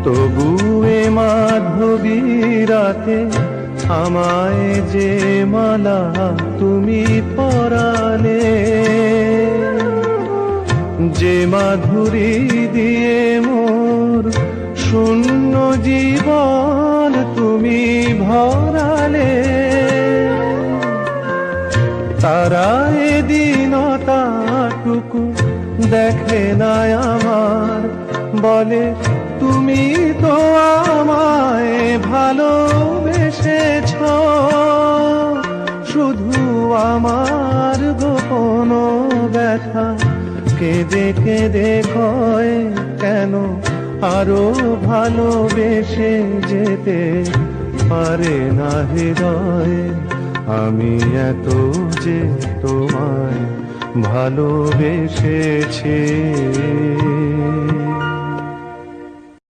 তবু এ মাধবী রাতে আমায় যে মালা তুমি পরালে, যে মাধুরী দিয়ে মোর শূন্য জীবন তুমি ভরালে, তারা এ দীনতাটুকু দেখে না আমার, বলে তুমি তো আমায় ভালোবেসেছ, শুধু আমার গোপন ব্যথা কেঁদে কেঁদে কয় কেন আরো ভালোবেসে যেতে পারে না হৃদয়। আমি এত যে তোমায় ভালোবেসেছি।